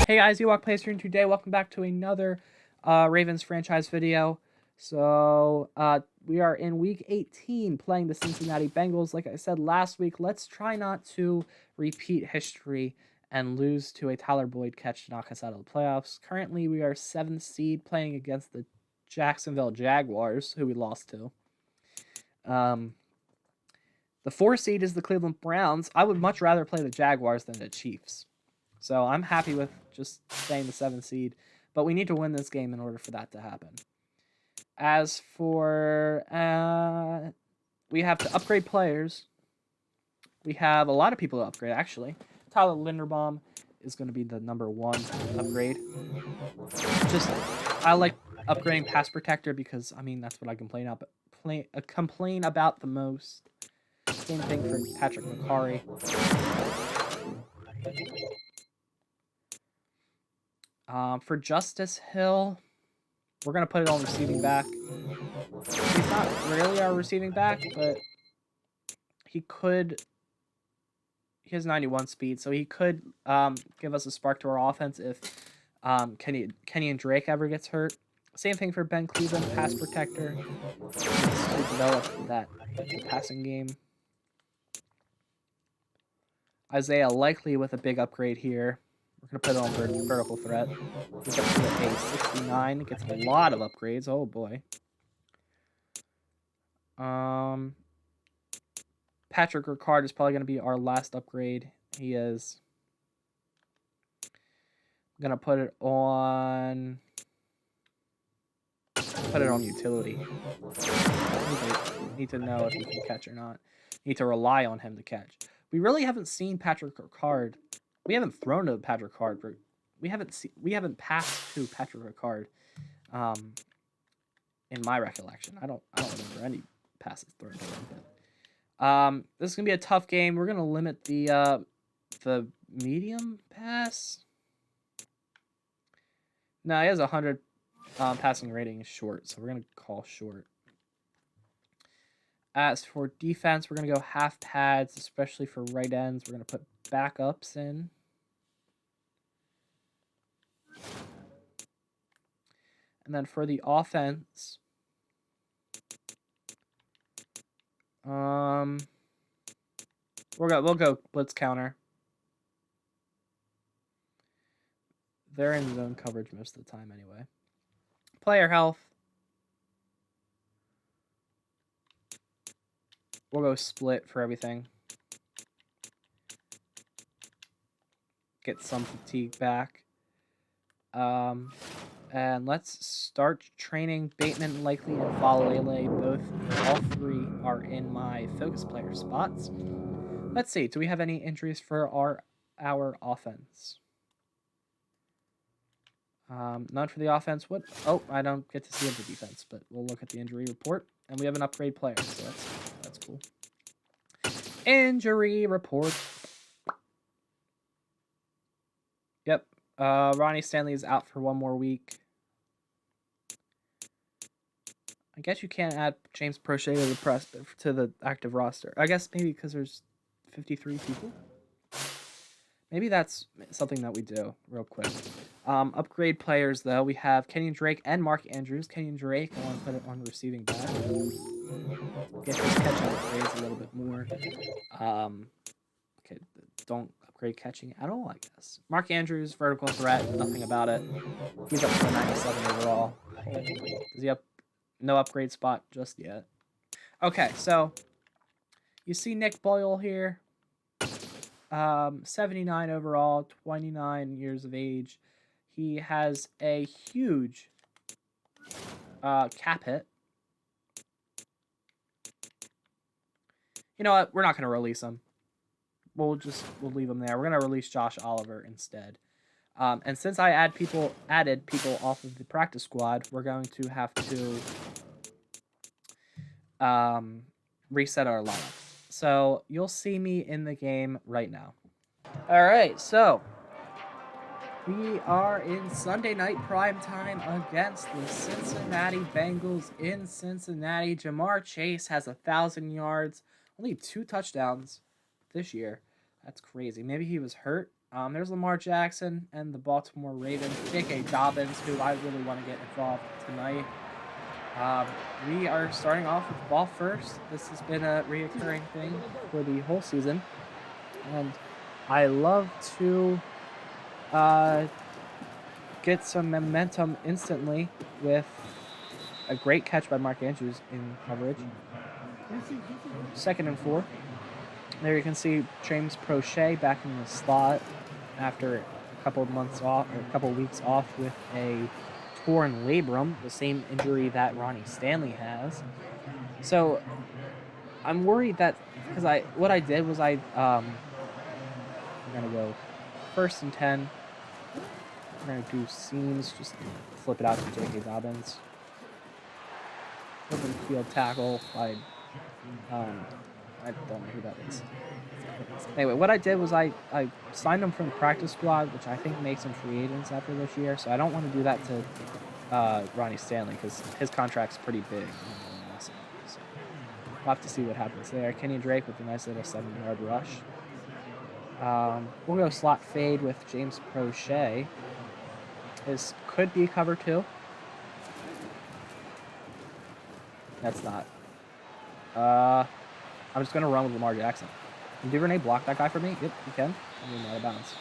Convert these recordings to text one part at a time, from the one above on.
Hey guys, Ewok Plays Yt today. Welcome back to another Ravens franchise video. So we are in week 18 playing the Cincinnati Bengals. Like I said last week, let's try not to repeat history and lose to a Tyler Boyd catch to knock us out of the playoffs. Currently, we are 7th seed playing against the Jacksonville Jaguars, who we lost to. The 4th seed is the Cleveland Browns. I would much rather play the Jaguars than the Chiefs. So I'm happy with just staying the 7th seed, but we need to win this game in order for that to happen. As for, we have to upgrade players. We have a lot of people to upgrade, actually. Tyler Linderbaum is going to be the #1 upgrade. I like upgrading pass protector because, I mean, that's what I complain about the most. Same thing for Patrick McCarry. For Justice Hill, we're going to put it on receiving back. He's not really our receiving back, but he has 91 speed, so he could give us a spark to our offense if Kenny and Drake ever gets hurt. Same thing for Ben Cleveland, pass protector. To develop the passing game. Isaiah Likely with a big upgrade here. We're going to put it on vertical threat. He's up to a 69. Gets a lot of upgrades. Oh, boy. Patrick Ricard is probably going to be our last upgrade. He is. I'm going to put it on utility. Need to know if he can catch or not. Need to rely on him to catch. We really haven't seen Patrick Ricard. We haven't thrown to Patrick Ricard. We haven't passed to Patrick Ricard. In my recollection, I don't remember any passes thrown to him. This is gonna be a tough game. We're gonna limit the medium pass. No, he has 100 passing rating short, so we're gonna call short. As for defense, we're gonna go half pads, especially for right ends. We're gonna put backups in. And then for the offense, we'll go blitz counter. They're in zone coverage most of the time anyway. Player health. We'll go split for everything. Get some fatigue back. And let's start training Bateman, Likely, and Falalele. All three are in my focus player spots. Let's see. Do we have any injuries for our offense? None for the offense. What? Oh, I don't get to see the defense, but we'll look at the injury report. And we have an upgrade player, so that's cool. Injury report. Yep. Ronnie Stanley is out for 1 more week. I guess you can't add James Prochet to the active roster. I guess maybe because there's 53 people. Maybe that's something that we do real quick. Upgrade players, though. We have Kenyon Drake and Mark Andrews. Kenyon Drake, I want to put it on receiving back. Get his catching upgrades a little bit more. Okay, don't upgrade catching at all, I guess. Mark Andrews, vertical threat, nothing about it. He's up to 97 overall. Does he have no upgrade spot just yet? Okay, so you see Nick Boyle here. 79 overall, 29 years of age. He has a huge cap hit. You know what? We're not going to release him. We'll leave him there. We're going to release Josh Oliver instead. And since I added people off of the practice squad, we're going to have to reset our lineup. So you'll see me in the game right now. All right, so we are in Sunday night prime time against the Cincinnati Bengals in Cincinnati. Jamar Chase has 1,000 yards, only 2 touchdowns this year. That's crazy. Maybe he was hurt. There's Lamar Jackson and the Baltimore Ravens. J.K. Dobbins, who I really want to get involved tonight. We are starting off with ball first. This has been a reoccurring thing for the whole season. And I love to get some momentum instantly with a great catch by Mark Andrews in coverage. 2nd and 4. There you can see James Prochet back in the slot after a couple of months off, or a couple of weeks off with a torn labrum, the same injury that Ronnie Stanley has. So I'm worried that, because what I did was I'm gonna go 1st and 10. I'm gonna do seams, just flip it out to J.K. Dobbins. Open field tackle by I don't know who that is. Anyway, what I did was I signed him from the practice squad, which I think makes him free agents after this year. So I don't want to do that to Ronnie Stanley because his contract's pretty big. So we'll have to see what happens there. Kenny Drake with a nice little 7-yard rush. We'll go slot fade with James Prochet. This could be cover 2. That's not. I'm just going to run with Lamar Jackson. Can Duvernay block that guy for me? Yep, he can. I'm going to out of bounds.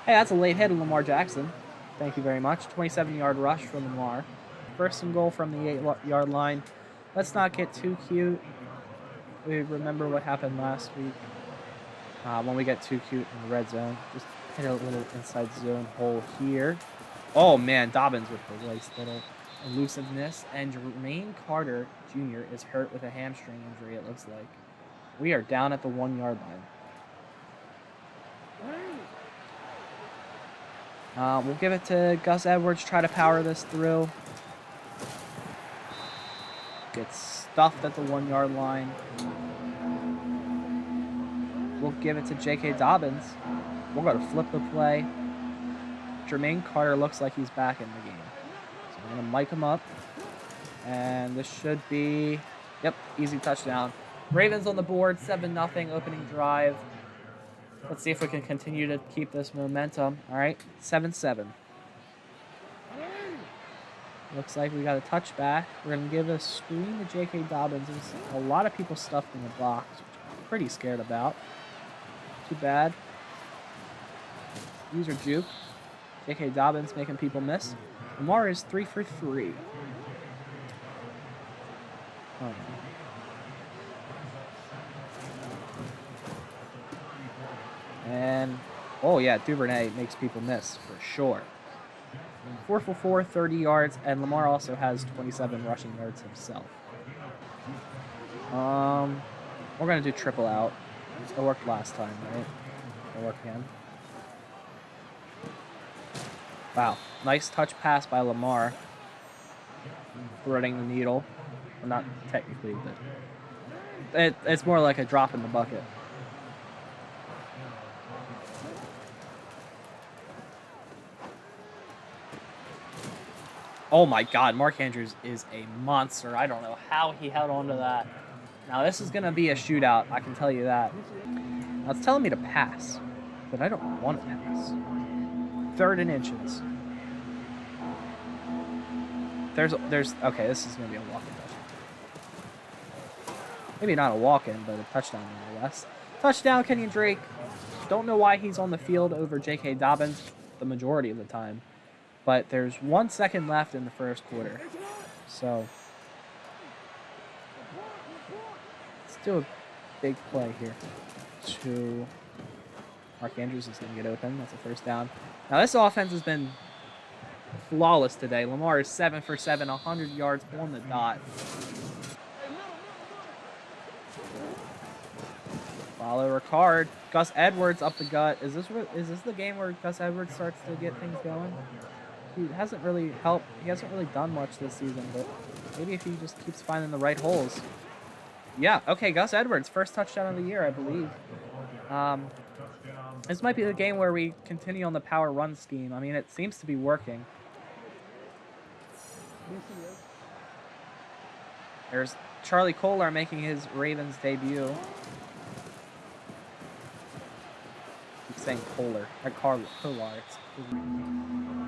Hey, that's a late hit of Lamar Jackson. Thank you very much. 27-yard rush from Lamar. 1st and goal from the 8-yard line. Let's not get too cute. We remember what happened last week. When we get too cute in the red zone. Just hit a little inside zone hole here. Oh, man, Dobbins with the nice little elusiveness. And Jermaine Carter Jr. is hurt with a hamstring injury, it looks like. We are down at the 1-yard line. We'll give it to Gus Edwards, try to power this through. Gets stuffed at the 1-yard line. We'll give it to J.K. Dobbins. We're going to flip the play. Jermaine Carter looks like he's back in the game. So I'm going to mic him up. And this should be, yep, easy touchdown. Ravens on the board, 7-0 opening drive. Let's see if we can continue to keep this momentum. All right, 7-7. Looks like we got a touchback. We're going to give a screen to J.K. Dobbins. There's a lot of people stuffed in the box, which I'm pretty scared about. Too bad. User juke. J.K. Dobbins making people miss. Lamar is 3 for 3. Oh, no. And, oh yeah, Duvernay makes people miss for sure. 4 for 4, 30 yards, and Lamar also has 27 rushing yards himself. We're going to do triple out. It worked last time, right? It'll work again. Wow, nice touch pass by Lamar. Threading the needle. Well, not technically, but it's more like a drop in the bucket. Oh my God, Mark Andrews is a monster. I don't know how he held on to that. Now this is going to be a shootout, I can tell you that. Now it's telling me to pass, but I don't want to pass. 3rd and inches. There's okay, this is going to be a walk-in touchdown. Maybe not a walk-in, but a touchdown nonetheless. Touchdown, Kenny Drake. Don't know why he's on the field over J.K. Dobbins the majority of the time. But there's 1 second left in the 1st quarter. So let's do a big play here. Mark Andrews is going to get open. That's a 1st down. Now this offense has been flawless today. Lamar is 7 for 7, 100 yards on the dot. Follow Ricard. Gus Edwards up the gut. Is this the game where Gus Edwards starts to get things going? He hasn't really helped. He hasn't really done much this season, but maybe if he just keeps finding the right holes. Yeah, okay, Gus Edwards, 1st touchdown of the year, I believe. This might be the game where we continue on the power run scheme. I mean, it seems to be working. There's Charlie Kohler making his Ravens debut. saying Kohler or Kolar.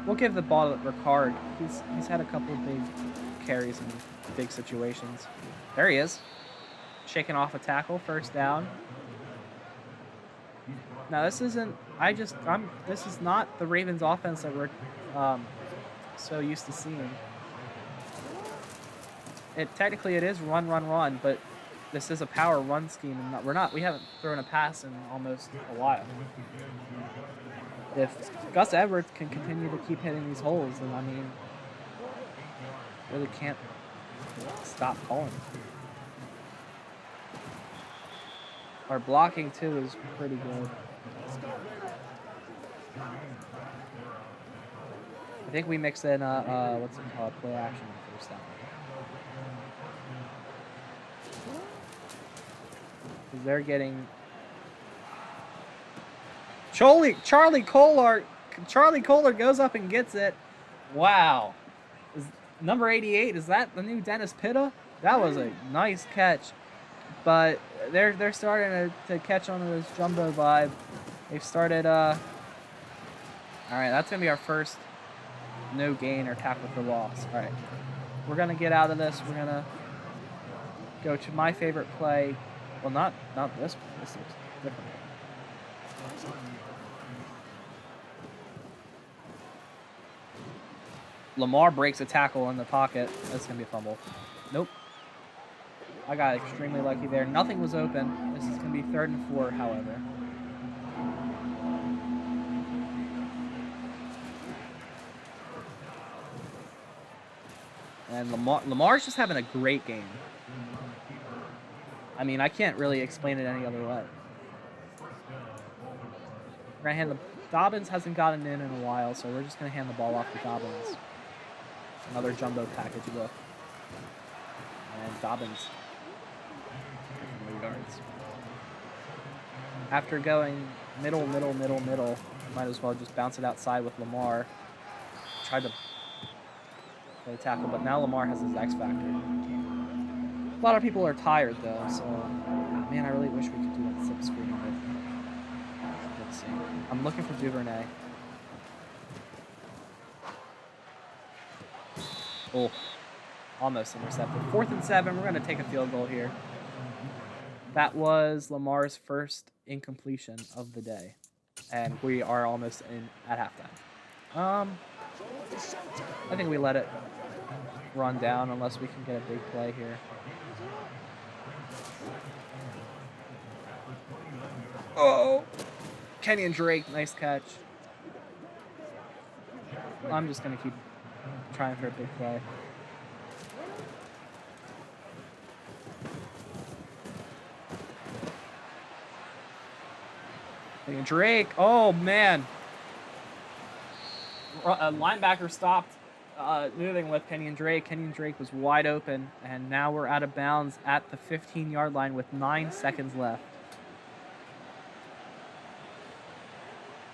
We'll give the ball to Ricard. He's had a couple of big carries in big situations. There he is, shaking off a tackle, first down. Now this isn't. This is not the Ravens' offense that we're so used to seeing. Technically it is run, but this is a power run scheme, and we haven't thrown a pass in almost a while. If Gus Edwards can continue to keep hitting these holes, then I mean, really can't stop calling. Our blocking too is pretty good. I think we mix in what's it called, play action first down. Because they're getting Charlie Kohler goes up and gets it. Wow. Number 88, is that the new Dennis Pitta? That was a nice catch. But they're starting to catch on to this jumbo vibe. They've started all right, that's gonna be our first no gain or tackle for loss. All right, we're gonna get out of this. We're gonna go to my favorite play. Well, not this one. This is different. Lamar breaks a tackle in the pocket. That's gonna be a fumble. Nope. I got extremely lucky there. Nothing was open. This is gonna be 3rd and 4, however. And Lamar's just having a great game. I mean, I can't really explain it any other way. We're gonna hand Dobbins hasn't gotten in a while, so we're just gonna hand the ball off to Dobbins. Another jumbo package look. And Dobbins. Yards. After going middle, might as well just bounce it outside with Lamar. Tried to play a tackle, but now Lamar has his X factor. A lot of people are tired though, so man, I really wish we could do that zip screen. But let's see. I'm looking for Duvernay. Oh, almost intercepted. 4th and 7. We're going to take a field goal here. That was Lamar's first incompletion of the day, and we are almost in at halftime. I think we let it run down unless we can get a big play here. Oh, Kenyon Drake, nice catch. I'm just gonna keep trying for a big play. Kenyon Drake, oh man. A linebacker stopped moving with Kenyon Drake. Kenyon Drake was wide open, and now we're out of bounds at the 15-yard line with 9 seconds left.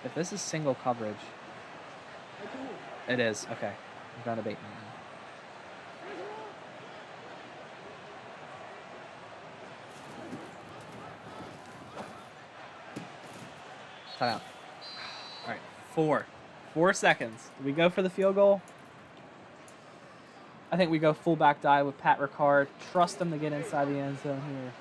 If this is single coverage, it is. Okay, I'm done debating now. Time out. All right, 4 seconds. Do we go for the field goal? I think we go fullback dive with Pat Ricard. Trust him to get inside the end zone here.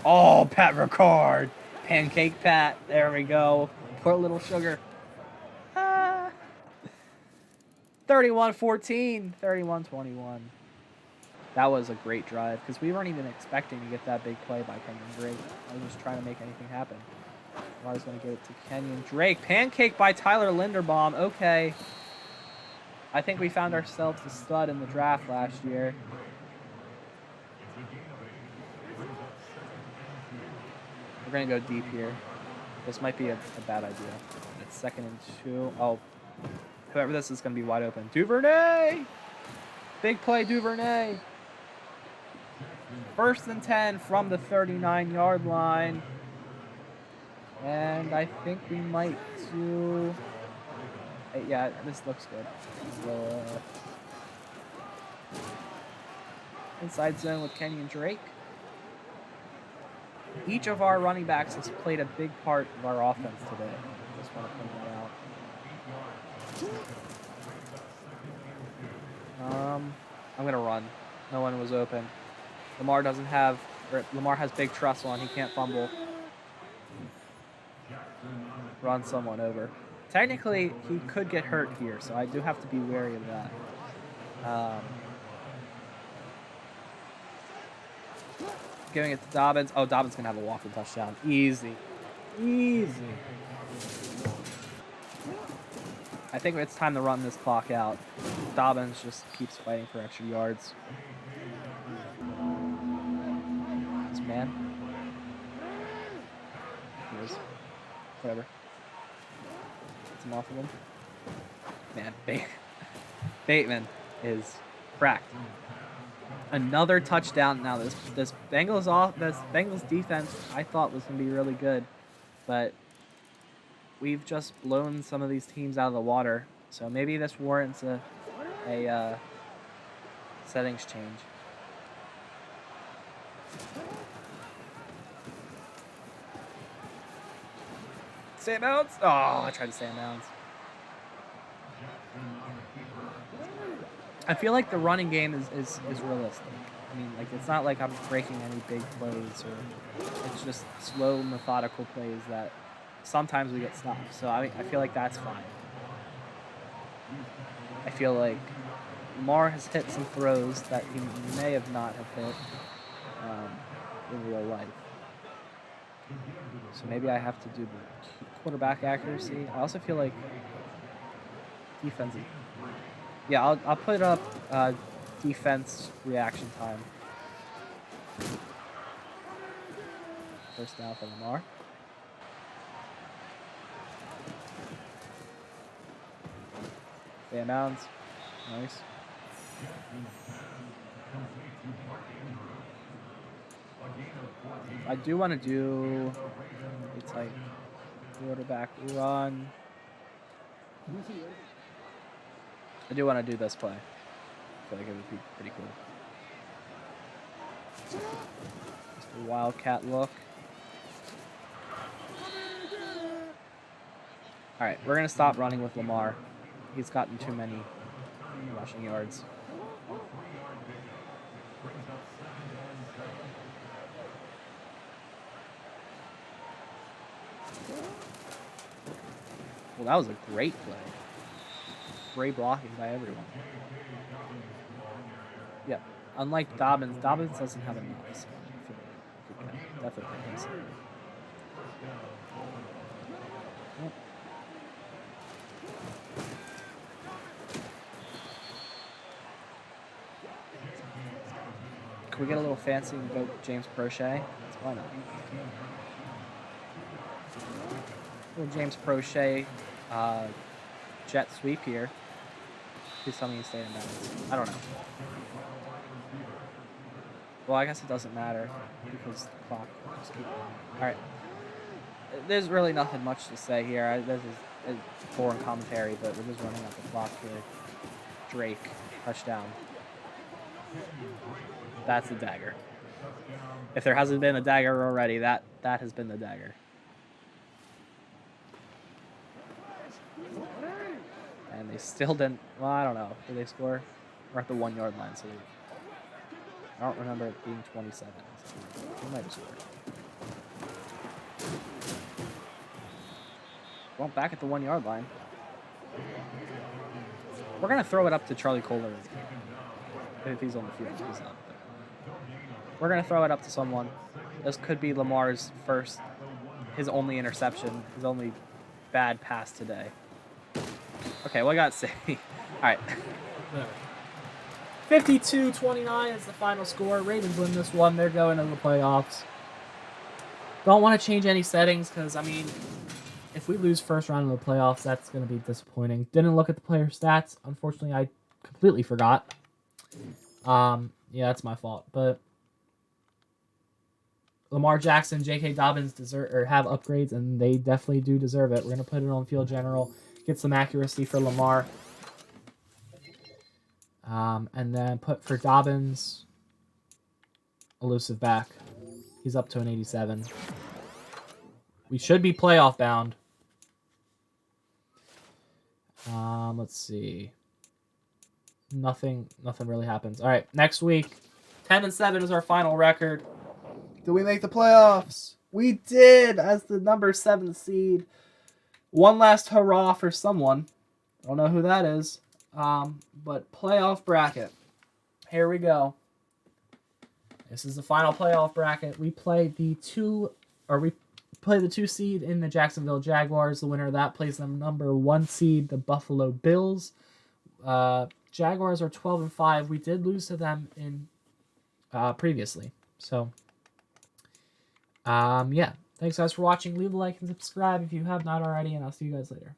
Oh, Pat Ricard. Pancake Pat. There we go. Poor little sugar. 31-14. 31-21. That was a great drive because we weren't even expecting to get that big play by Kenyon Drake. I was just trying to make anything happen. I was going to give it to Kenyon Drake. Pancake by Tyler Linderbaum. Okay. I think we found ourselves a stud in the draft last year. We're going to go deep here. This might be a bad idea. It's 2nd and 2. Oh, whoever this is going to be wide open. Duvernay! Big play, Duvernay. 1st and 10 from the 39-yard line. And I think we might do... Yeah, this looks good. So, inside zone with Kenyon Drake. each of our running backs has played a big part of our offense today. Just want to point that out. I'm gonna run. No one was open. Lamar doesn't have. Lamar has big trust on. He can't fumble. Run someone over. Technically, he could get hurt here, so I do have to be wary of that. Giving it to Dobbins. Oh, Dobbins going to have a walking touchdown. Easy. Easy. I think it's time to run this clock out. Dobbins just keeps fighting for extra yards. This man. Here's. Whatever. Get some off of him. Man, Bateman is cracked. Another touchdown. Now this Bengals defense I thought was gonna be really good, but we've just blown some of these teams out of the water. So maybe this warrants a settings change. Stay in bounds. Oh, I tried to stay in bounds. I feel like the running game is realistic. I mean, like, it's not like I'm breaking any big plays, or it's just slow, methodical plays that sometimes we get stopped. So I feel like that's fine. I feel like Lamar has hit some throws that he may have not have hit in real life. So maybe I have to do the quarterback accuracy. I also feel like defensive. Yeah, I'll put up defense reaction time. First down for Lamar. Stay in bounds. Nice. I do want to do a tight quarterback run. I do want to do this play. I feel like it would be pretty cool. Just a wildcat look. Alright, we're going to stop running with Lamar. He's gotten too many rushing yards. Well, that was a great play. Great blocking by everyone. Yeah, unlike Dobbins doesn't have enough. So I feel like we can definitely consider it. Yep. Can we get a little fancy and go James Prochet? Why not? Little James Prochet jet sweep here. Please tell me you stay in bounds. I don't know. Well, I guess it doesn't matter because the clock will just keep going. Alright. There's really nothing much to say here. This is boring commentary, but we're just running out the clock here. Drake, touchdown. That's the dagger. If there hasn't been a dagger already, that has been the dagger. And they still didn't. Well, I don't know. Did they score? We're at the 1 yard line, so I don't remember it being 27. So they might have scored. Well, back at the 1 yard line. We're gonna throw it up to Charlie Kohler if he's on the field. He's not. We're gonna throw it up to someone. This could be Lamar's his only interception, his only bad pass today. Okay, well, I got to say. All right. 52-29 is the final score. Ravens win this one. They're going to the playoffs. Don't want to change any settings because, I mean, if we lose first round of the playoffs, that's going to be disappointing. Didn't look at the player stats. Unfortunately, I completely forgot. Yeah, that's my fault. But Lamar Jackson, J.K. Dobbins have upgrades, and they definitely do deserve it. We're going to put it on Field General. Get some accuracy for Lamar. And then put for Dobbins, elusive back. He's up to an 87. We should be playoff bound. Let's see. Nothing really happens. All right, next week, 10-7 is our final record. Did we make the playoffs? We did, as the number 7 seed. One last hurrah for someone. I don't know who that is. But playoff bracket. Here we go. This is the final playoff bracket. We play the 2 seed in the Jacksonville Jaguars. The winner of that plays the number 1 seed, the Buffalo Bills. Jaguars are 12-5. We did lose to them in previously. So, yeah. Thanks, guys, for watching. Leave a like and subscribe if you have not already, and I'll see you guys later.